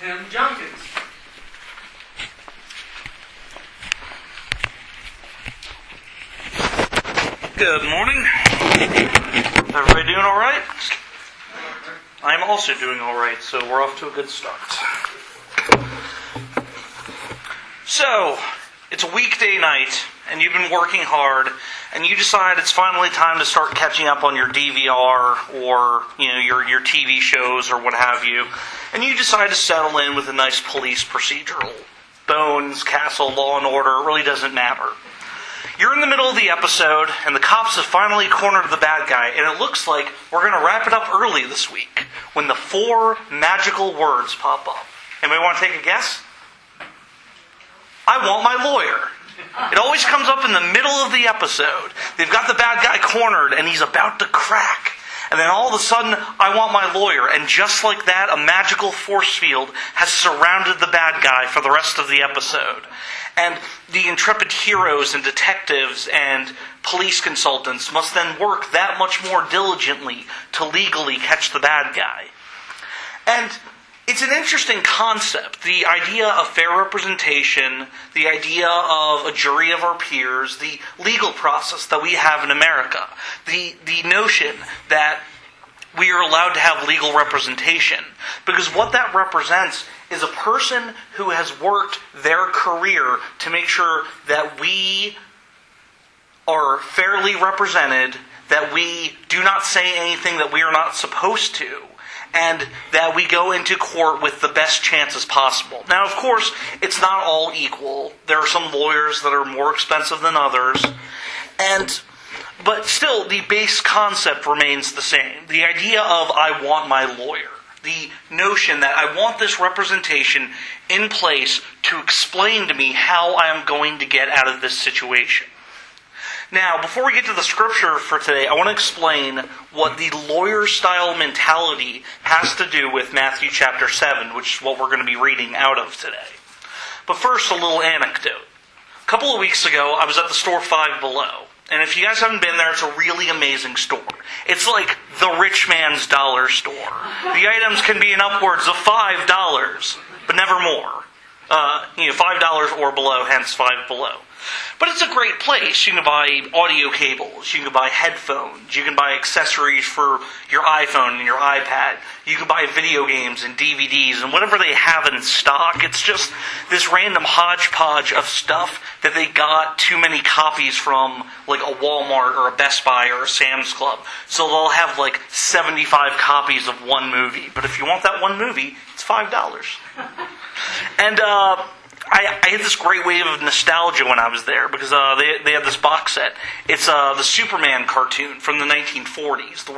Tim Junkins. Good morning. Everybody doing all right? I'm also doing all right, so we're off to a good start. So, it's a weekday night, and you've been working hard, and you decide it's finally time to start catching up on your DVR or your TV shows or what have you, and you decide to settle in with a nice police procedural. Bones, Castle, Law and Order, it really doesn't matter. You're in the middle of the episode, and the cops have finally cornered the bad guy, and it looks like we're going to wrap it up early this week, when the 4 magical words pop up. Anybody want to take a guess? I want my lawyer. It always comes up in the middle of the episode. They've got the bad guy cornered, and he's about to crack. And then all of a sudden, I want my lawyer. And just like that, a magical force field has surrounded the bad guy for the rest of the episode. And the intrepid heroes and detectives and police consultants must then work that much more diligently to legally catch the bad guy. And it's an interesting concept, the idea of fair representation, the idea of a jury of our peers, the legal process that we have in America, the notion that we are allowed to have legal representation. Because what that represents is a person who has worked their career to make sure that we are fairly represented, that we do not say anything that we are not supposed to, and that we go into court with the best chances possible. Now, of course, it's not all equal. There are some lawyers that are more expensive than others, but still, the base concept remains the same. The idea of I want my lawyer. The notion that I want this representation in place to explain to me how I am going to get out of this situation. Now, before we get to the scripture for today, I want to explain what the lawyer-style mentality has to do with Matthew chapter 7, which is what we're going to be reading out of today. But first, a little anecdote. A couple of weeks ago, I was at the store Five Below. And if you guys haven't been there, it's a really amazing store. It's like the rich man's dollar store. The items can be in upwards of $5, but never more. $5 or below, hence Five Below. But it's a great place. You can buy audio cables, you can buy headphones, you can buy accessories for your iPhone and your iPad, you can buy video games and DVDs and whatever they have in stock. It's just this random hodgepodge of stuff that they got too many copies from like a Walmart or a Best Buy or a Sam's Club. So they'll have like 75 copies of one movie. But if you want that one movie, it's $5. And I had this great wave of nostalgia when I was there because they had this box set. It's the Superman cartoon from the 1940s, the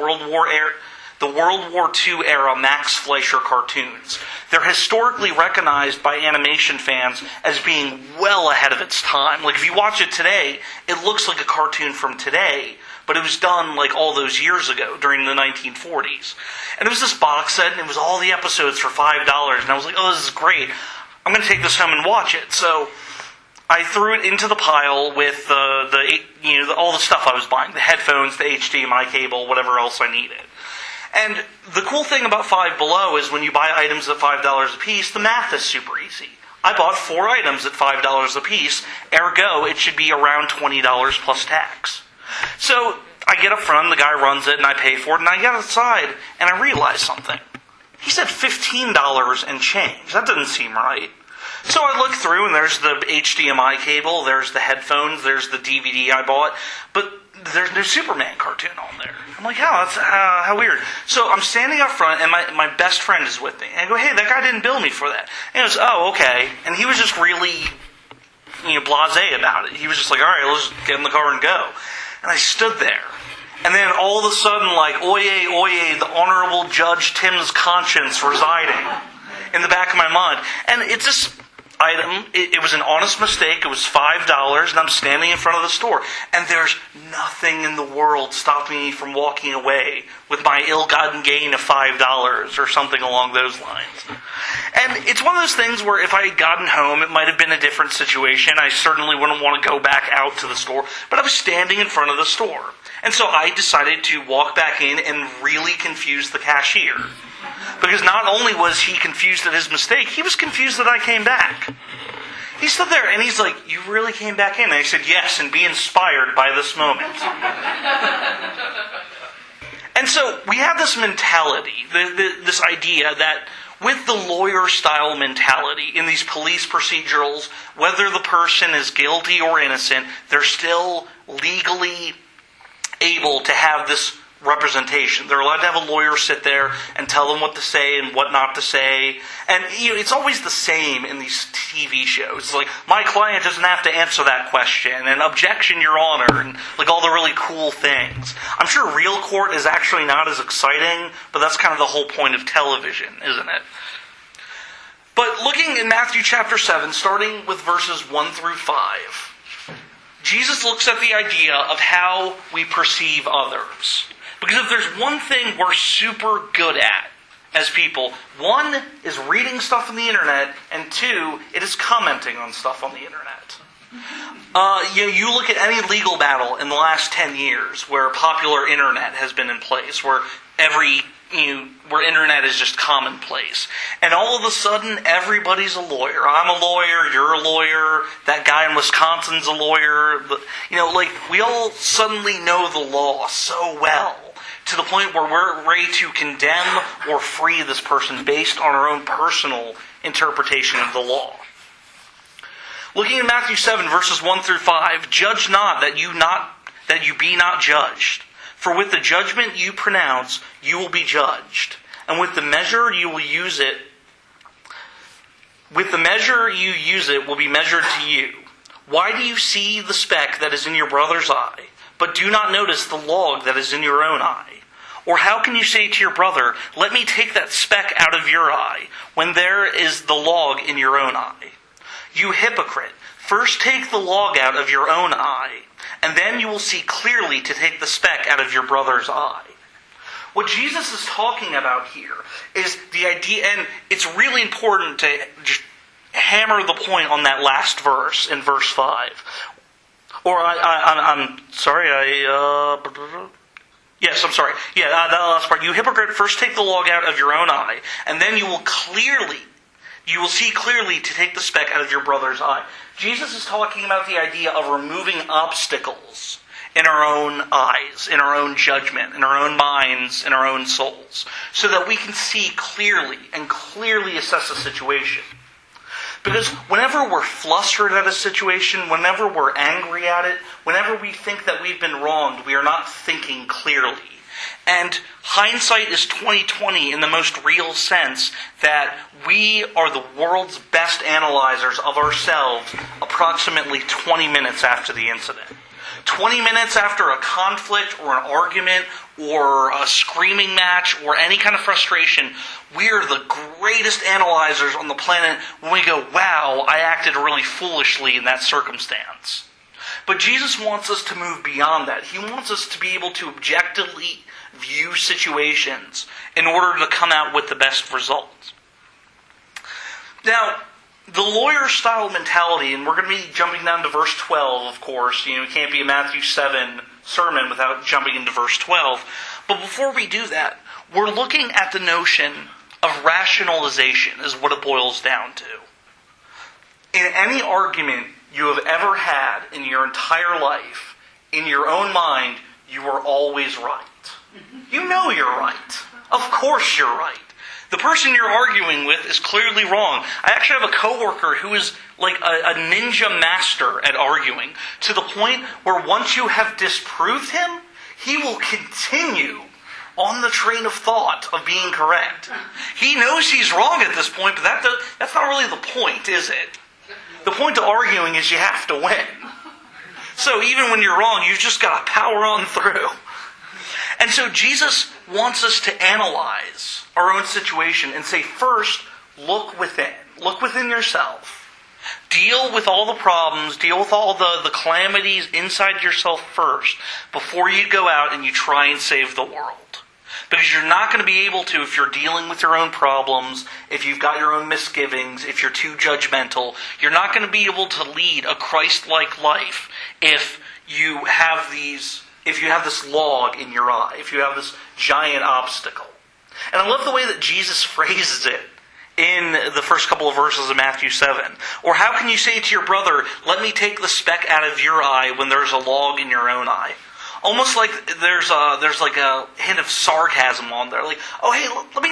World War II era Max Fleischer cartoons. They're historically recognized by animation fans as being well ahead of its time. Like if you watch it today, it looks like a cartoon from today, but it was done like all those years ago during the 1940s. And it was this box set, and it was all the episodes for $5, and I was like, oh, this is great. I'm going to take this home and watch it. So I threw it into the pile with all the stuff I was buying, the headphones, the HDMI cable, whatever else I needed. And the cool thing about Five Below is when you buy items at $5 a piece, the math is super easy. I bought 4 items at $5 a piece, ergo it should be around $20 plus tax. So I get up front, the guy runs it, and I pay for it, and I get outside, and I realize something. He said $15 and change. That doesn't seem right. So I look through, and there's the HDMI cable, there's the headphones, there's the DVD I bought, but there's no Superman cartoon on there. I'm like, that's how weird. So I'm standing up front, and my best friend is with me. And I go, hey, that guy didn't bill me for that. And he goes, oh, okay. And he was just really blasé about it. He was just like, all right, let's get in the car and go. And I stood there. And then all of a sudden, like, oyez, oyez, the Honorable Judge Tim's conscience residing in the back of my mind. And it's this item, it was an honest mistake, it was $5, and I'm standing in front of the store. And there's nothing in the world stopping me from walking away with my ill-gotten gain of $5 or something along those lines. And it's one of those things where if I had gotten home, it might have been a different situation. I certainly wouldn't want to go back out to the store. But I was standing in front of the store. And so I decided to walk back in and really confuse the cashier. Because not only was he confused at his mistake, he was confused that I came back. He stood there and he's like, "You really came back in?" And I said, "Yes, and be inspired by this moment." And so we have this mentality, this idea that with the lawyer-style mentality in these police procedurals, whether the person is guilty or innocent, they're still legally able to have this representation. They're allowed to have a lawyer sit there and tell them what to say and what not to say. And it's always the same in these TV shows. It's like, my client doesn't have to answer that question, and objection, Your Honor, and like all the really cool things. I'm sure real court is actually not as exciting, but that's kind of the whole point of television, isn't it? But looking in Matthew chapter 7, starting with verses 1 through 5, Jesus looks at the idea of how we perceive others. Because if there's one thing we're super good at as people, one is reading stuff on the internet, and two, it is commenting on stuff on the internet. You look at any legal battle in the last 10 years where popular internet has been in place, where where internet is just commonplace. And all of a sudden, everybody's a lawyer. I'm a lawyer, you're a lawyer, that guy in Wisconsin's a lawyer. We all suddenly know the law so well, to the point where we're ready to condemn or free this person based on our own personal interpretation of the law. Looking at Matthew 7, verses 1 through 5, "Judge not that you be not judged. For with the judgment you pronounce, you will be judged. And with the measure you use it will be measured to you. Why do you see the speck that is in your brother's eye, but do not notice the log that is in your own eye? Or how can you say to your brother, 'Let me take that speck out of your eye,' when there is the log in your own eye? You hypocrite, first take the log out of your own eye, and then you will see clearly to take the speck out of your brother's eye." What Jesus is talking about here is the idea, and it's really important to just hammer the point on that last verse in verse 5. I'm sorry. That last part. "You hypocrite, first take the log out of your own eye, and then you will see clearly to take the speck out of your brother's eye." Jesus is talking about the idea of removing obstacles in our own eyes, in our own judgment, in our own minds, in our own souls, so that we can see clearly and clearly assess a situation. Because whenever we're flustered at a situation, whenever we're angry at it, whenever we think that we've been wronged, we are not thinking clearly. And hindsight is 20/20 in the most real sense, that we are the world's best analyzers of ourselves approximately 20 minutes after the incident. 20 minutes after a conflict or an argument or a screaming match or any kind of frustration, we are the greatest analyzers on the planet when we go, "Wow, I acted really foolishly in that circumstance." But Jesus wants us to move beyond that. He wants us to be able to objectively view situations in order to come out with the best results. Now, the lawyer-style mentality, and we're going to be jumping down to verse 12, of course. It can't be a Matthew 7 sermon without jumping into verse 12. But before we do that, we're looking at the notion of rationalization, is what it boils down to. In any argument you have ever had in your entire life, in your own mind, you are always right. You know you're right. Of course you're right. The person you're arguing with is clearly wrong. I actually have a coworker who is like a ninja master at arguing, to the point where once you have disproved him, he will continue on the train of thought of being correct. He knows he's wrong at this point, but that's not really the point, is it? The point of arguing is you have to win. So even when you're wrong, you've just got to power on through. And so Jesus wants us to analyze our own situation and say, first, look within. Look within yourself. Deal with all the problems, deal with all the calamities inside yourself first, before you go out and you try and save the world. Because you're not going to be able to if you're dealing with your own problems, if you've got your own misgivings, if you're too judgmental. You're not going to be able to lead a Christ-like life if if you have this log in your eye, if you have this giant obstacle. And I love the way that Jesus phrases it in the first couple of verses of Matthew 7. Or how can you say to your brother, let me take the speck out of your eye when there's a log in your own eye? Almost like there's like a hint of sarcasm on there. Like, oh hey, let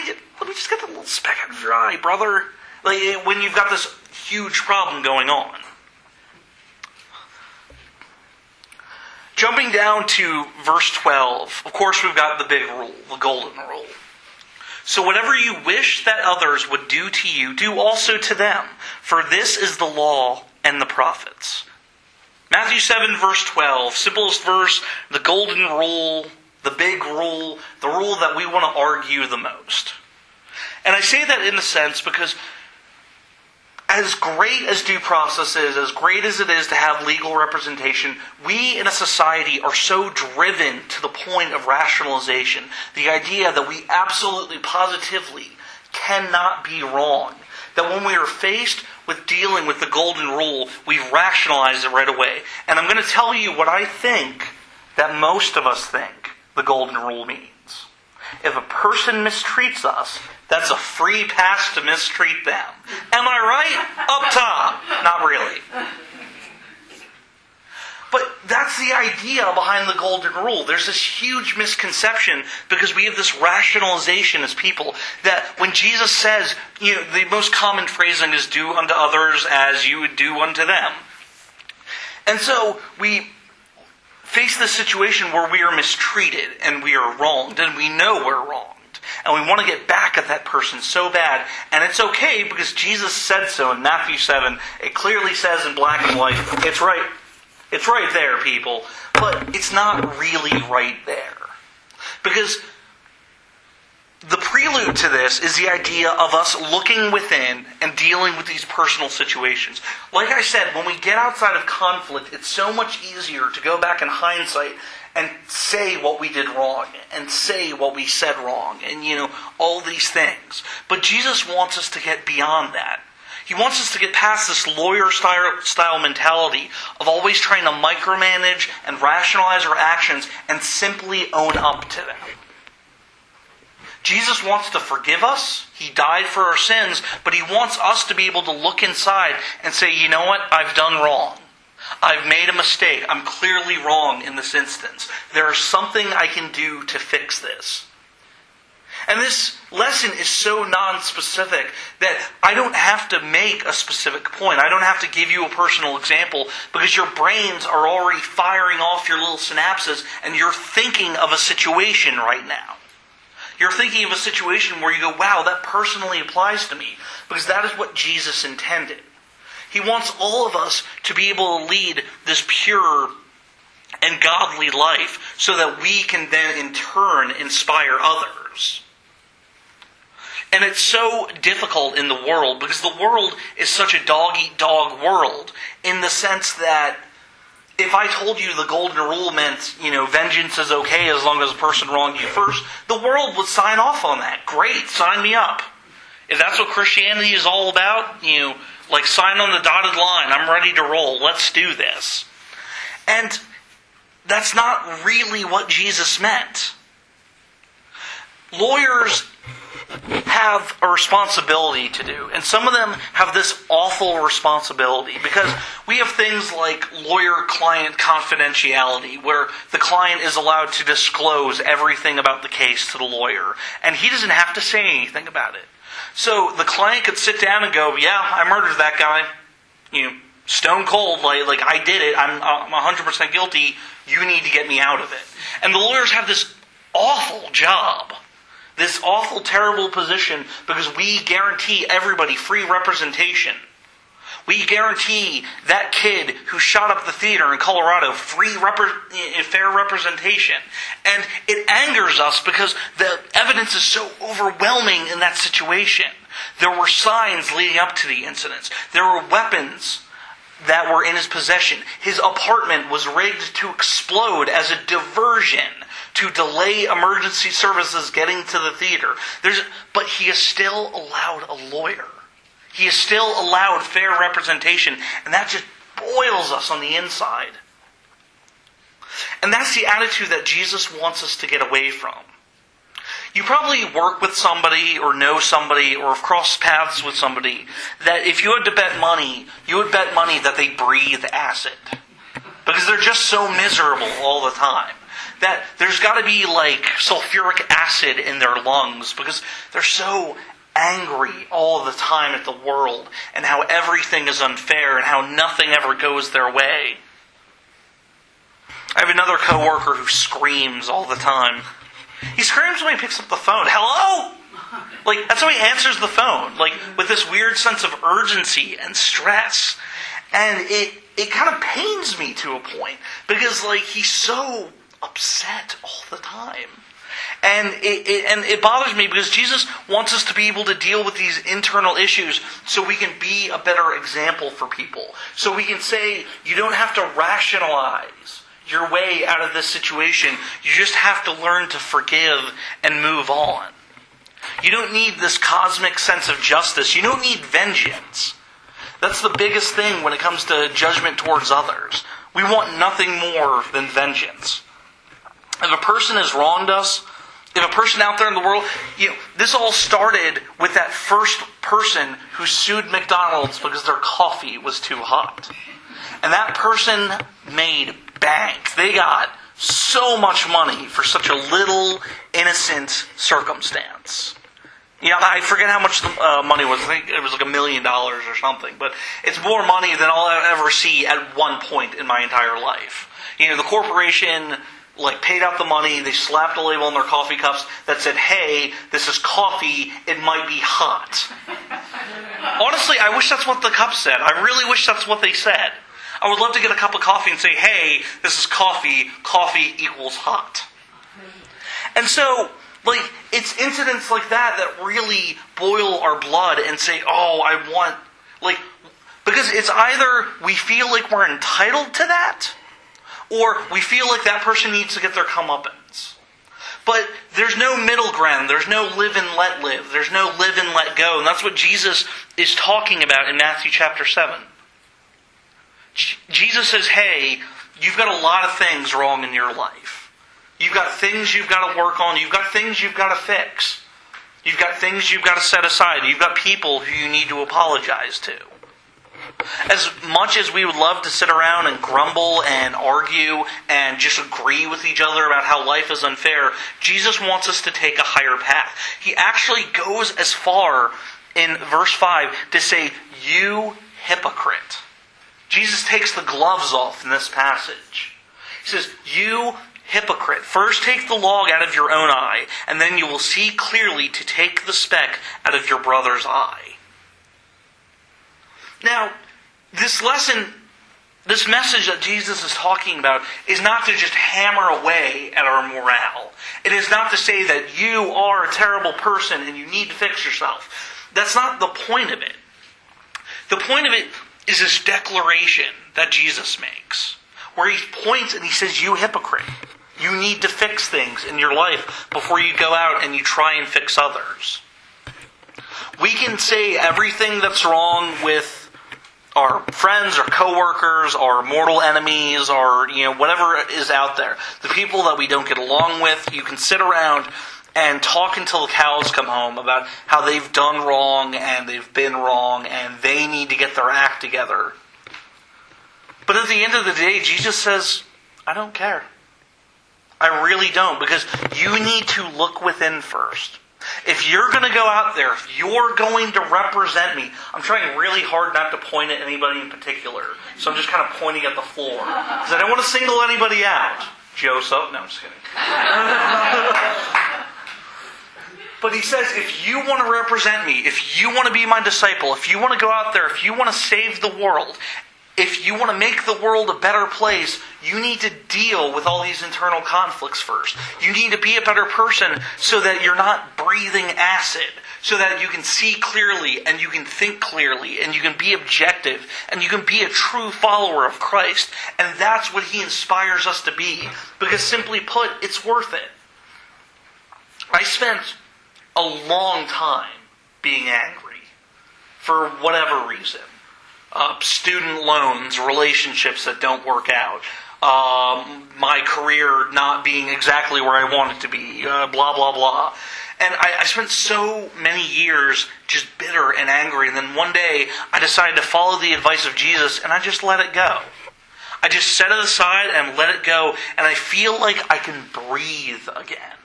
me just get the little speck out of your eye, brother. Like when you've got this huge problem going on. Jumping down to verse 12, of course we've got the big rule, the golden rule. So whatever you wish that others would do to you, do also to them, for this is the law and the prophets. Matthew 7 verse 12, simplest verse, the golden rule, the big rule, the rule that we want to argue the most. And I say that in a sense because as great as due process is, as great as it is to have legal representation, we in a society are so driven to the point of rationalization. The idea that we absolutely, positively cannot be wrong. That when we are faced with dealing with the golden rule, we rationalize it right away. And I'm going to tell you what I think that most of us think the golden rule means. If a person mistreats us, that's a free pass to mistreat them. Am I right? Up top. Not really. But that's the idea behind the golden rule. There's this huge misconception because we have this rationalization as people that when Jesus says, the most common phrasing is do unto others as you would do unto them. And so we face this situation where we are mistreated and we are wronged and we know we're wronged. And we want to get back at that person so bad. And it's okay because Jesus said so in Matthew 7. It clearly says in black and white, it's right. It's right there, people. But it's not really right there. Because the prelude to this is the idea of us looking within and dealing with these personal situations. Like I said, when we get outside of conflict, it's so much easier to go back in hindsight and say what we did wrong, and say what we said wrong, and all these things. But Jesus wants us to get beyond that. He wants us to get past this lawyer-style mentality of always trying to micromanage and rationalize our actions and simply own up to them. Jesus wants to forgive us. He died for our sins, but He wants us to be able to look inside and say, you know what? I've done wrong. I've made a mistake. I'm clearly wrong in this instance. There is something I can do to fix this. And this lesson is so non-specific that I don't have to make a specific point. I don't have to give you a personal example because your brains are already firing off your little synapses and you're thinking of a situation right now. You're thinking of a situation where you go, wow, that personally applies to me, because that is what Jesus intended. He wants all of us to be able to lead this pure and godly life so that we can then in turn inspire others. And it's so difficult in the world because the world is such a dog-eat-dog world in the sense that if I told you the golden rule meant, vengeance is okay as long as a person wronged you first, the world would sign off on that. Great, sign me up. If that's what Christianity is all about, sign on the dotted line. I'm ready to roll. Let's do this. And that's not really what Jesus meant. Lawyers have a responsibility to do. And some of them have this awful responsibility because we have things like lawyer-client confidentiality where the client is allowed to disclose everything about the case to the lawyer. And he doesn't have to say anything about it. So the client could sit down and go, yeah, I murdered that guy. Stone cold, like I did it. I'm 100% guilty. You need to get me out of it. And the lawyers have this awful job. This awful, terrible position because we guarantee everybody free representation. We guarantee that kid who shot up the theater in Colorado fair representation. And it angers us because the evidence is so overwhelming in that situation. There were signs leading up to the incidents. There were weapons that were in his possession. His apartment was rigged to explode as a diversion to delay emergency services getting to the theater. But he is still allowed a lawyer. He is still allowed fair representation. And that just boils us on the inside. And that's the attitude that Jesus wants us to get away from. You probably work with somebody or know somebody or have crossed paths with somebody that if you had to bet money, you would bet money that they breathe acid. Because they're just so miserable all the time. That there's got to be like sulfuric acid in their lungs because they're so angry all the time at the world and how everything is unfair and how nothing ever goes their way. I have another coworker who screams all the time. He screams when he picks up the phone. Hello? Like, that's how he answers the phone. Like, with this weird sense of urgency and stress. And it kind of pains me to a point. Because, like, he's so upset all the time. And it bothers me because Jesus wants us to be able to deal with these internal issues so we can be a better example for people. So we can say, you don't have to rationalize your way out of this situation. You just have to learn to forgive and move on. You don't need this cosmic sense of justice. You don't need vengeance. That's the biggest thing when it comes to judgment towards others. We want nothing more than vengeance. If a person has wronged us, if a person out there in the world, this all started with that first person who sued McDonald's because their coffee was too hot. And that person made bank. They got so much money for such a little innocent circumstance. I forget how much the money was. I think it was like $1 million or something. But it's more money than I'll ever see at one point in my entire life. The corporation paid out the money. They slapped a label on their coffee cups that said, "Hey, this is coffee. It might be hot." Honestly, I wish that's what the cup said. I really wish that's what they said. I would love to get a cup of coffee and say, "Hey, this is coffee. Coffee equals hot." And so, it's incidents like that really boil our blood and say, "Oh, I want," because it's either we feel like we're entitled to that, or we feel like that person needs to get their comeuppance. But there's no middle ground. There's no live and let live. There's no live and let go. And that's what Jesus is talking about in Matthew chapter 7. Jesus says, hey, you've got a lot of things wrong in your life. You've got things you've got to work on. You've got things you've got to fix. You've got things you've got to set aside. You've got people who you need to apologize to. As much as we would love to sit around and grumble and argue and just agree with each other about how life is unfair, Jesus wants us to take a higher path. He actually goes as far in verse 5 to say, "You hypocrite." Jesus takes the gloves off in this passage. He says, "You hypocrite, first take the log out of your own eye, and then you will see clearly to take the speck out of your brother's eye." Now, this lesson, this message that Jesus is talking about is not to just hammer away at our morale. It is not to say that you are a terrible person and you need to fix yourself. That's not the point of it. The point of it is this declaration that Jesus makes, where he points and he says, "You hypocrite. You need to fix things in your life before you go out and you try and fix others." We can say everything that's wrong with our friends, our coworkers, our mortal enemies, or whatever is out there. The people that we don't get along with, you can sit around and talk until the cows come home about how they've done wrong and they've been wrong and they need to get their act together. But at the end of the day, Jesus says, I don't care. I really don't, because you need to look within first. If you're going to go out there, if you're going to represent me, I'm trying really hard not to point at anybody in particular. So I'm just kind of pointing at the floor. Because I don't want to single anybody out. Joseph. No, I'm just kidding. But he says, if you want to represent me, if you want to be my disciple, if you want to go out there, if you want to save the world, if you want to make the world a better place, you need to deal with all these internal conflicts first. You need to be a better person so that you're not breathing acid, so that you can see clearly and you can think clearly and you can be objective and you can be a true follower of Christ. And that's what he inspires us to be, because simply put, it's worth it. I spent a long time being angry for whatever reason. Student loans, relationships that don't work out, my career not being exactly where I want it to be, blah, blah, blah. And I spent so many years just bitter and angry, and then one day I decided to follow the advice of Jesus, and I just let it go. I just set it aside and let it go, and I feel like I can breathe again.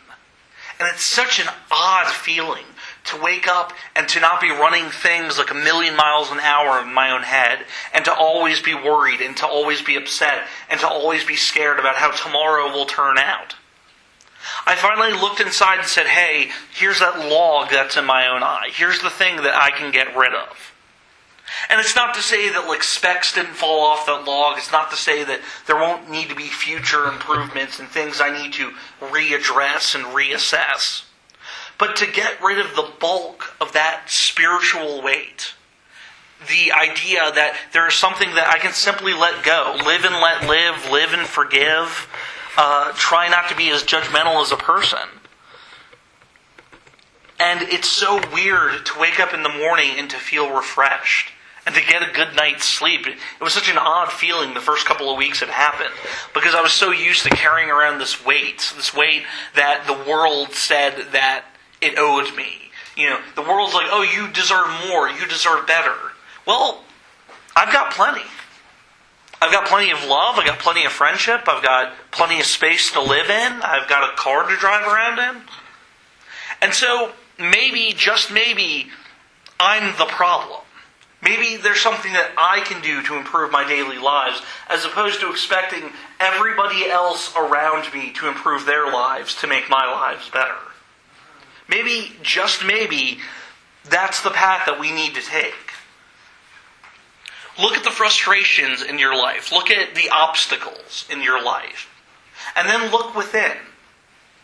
And it's such an odd feeling to wake up and to not be running things like 1,000,000 miles an hour in my own head, and to always be worried, and to always be upset, and to always be scared about how tomorrow will turn out. I finally looked inside and said, hey, here's that log that's in my own eye. Here's the thing that I can get rid of. And it's not to say that specks didn't fall off that log. It's not to say that there won't need to be future improvements and things I need to readdress and reassess. But to get rid of the bulk of that spiritual weight, the idea that there is something that I can simply let go, live and let live and forgive, try not to be as judgmental as a person. And it's so weird to wake up in the morning and to feel refreshed and to get a good night's sleep. It was such an odd feeling the first couple of weeks it happened, because I was so used to carrying around this weight that the world said that it owed me. The world's like, oh, you deserve more, you deserve better. Well, I've got plenty. I've got plenty of love, I've got plenty of friendship, I've got plenty of space to live in, I've got a car to drive around in. And so, maybe, just maybe, I'm the problem. Maybe there's something that I can do to improve my daily lives, as opposed to expecting everybody else around me to improve their lives to make my lives better. Maybe, just maybe, that's the path that we need to take. Look at the frustrations in your life. Look at the obstacles in your life. And then look within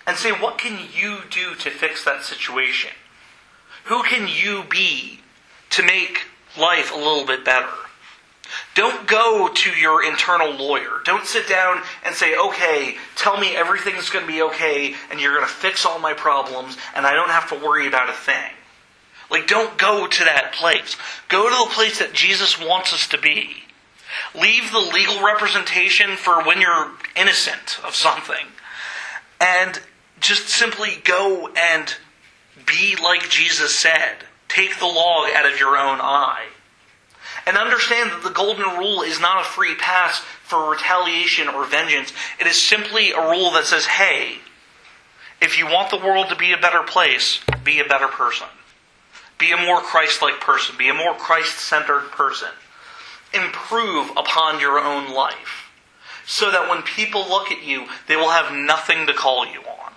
and say, what can you do to fix that situation? Who can you be to make life a little bit better? Don't go to your internal lawyer. Don't sit down and say, okay, tell me everything's going to be okay and you're going to fix all my problems and I don't have to worry about a thing. Don't go to that place. Go to the place that Jesus wants us to be. Leave the legal representation for when you're innocent of something. And just simply go and be like Jesus said. Take the log out of your own eye. And understand that the golden rule is not a free pass for retaliation or vengeance. It is simply a rule that says, hey, if you want the world to be a better place, be a better person. Be a more Christ-like person. Be a more Christ-centered person. Improve upon your own life, so that when people look at you, they will have nothing to call you on.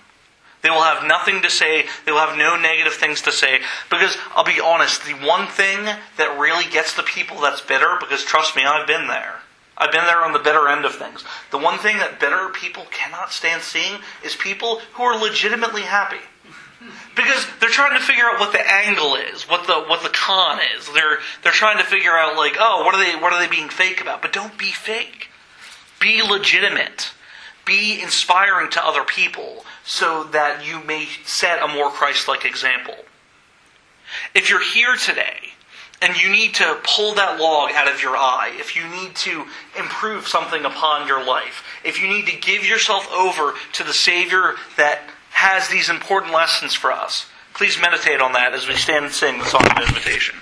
They will have nothing to say. They will have no negative things to say. Because, I'll be honest, the one thing that really gets the people that's bitter, because trust me, I've been there. I've been there on the bitter end of things. The one thing that bitter people cannot stand seeing is people who are legitimately happy. Because they're trying to figure out what the angle is, what the con is. They're trying to figure out what are they being fake about? But don't be fake. Be legitimate. Be inspiring to other people so that you may set a more Christ-like example. If you're here today and you need to pull that log out of your eye, if you need to improve something upon your life, if you need to give yourself over to the Savior that has these important lessons for us, please meditate on that as we stand and sing the song of invitation.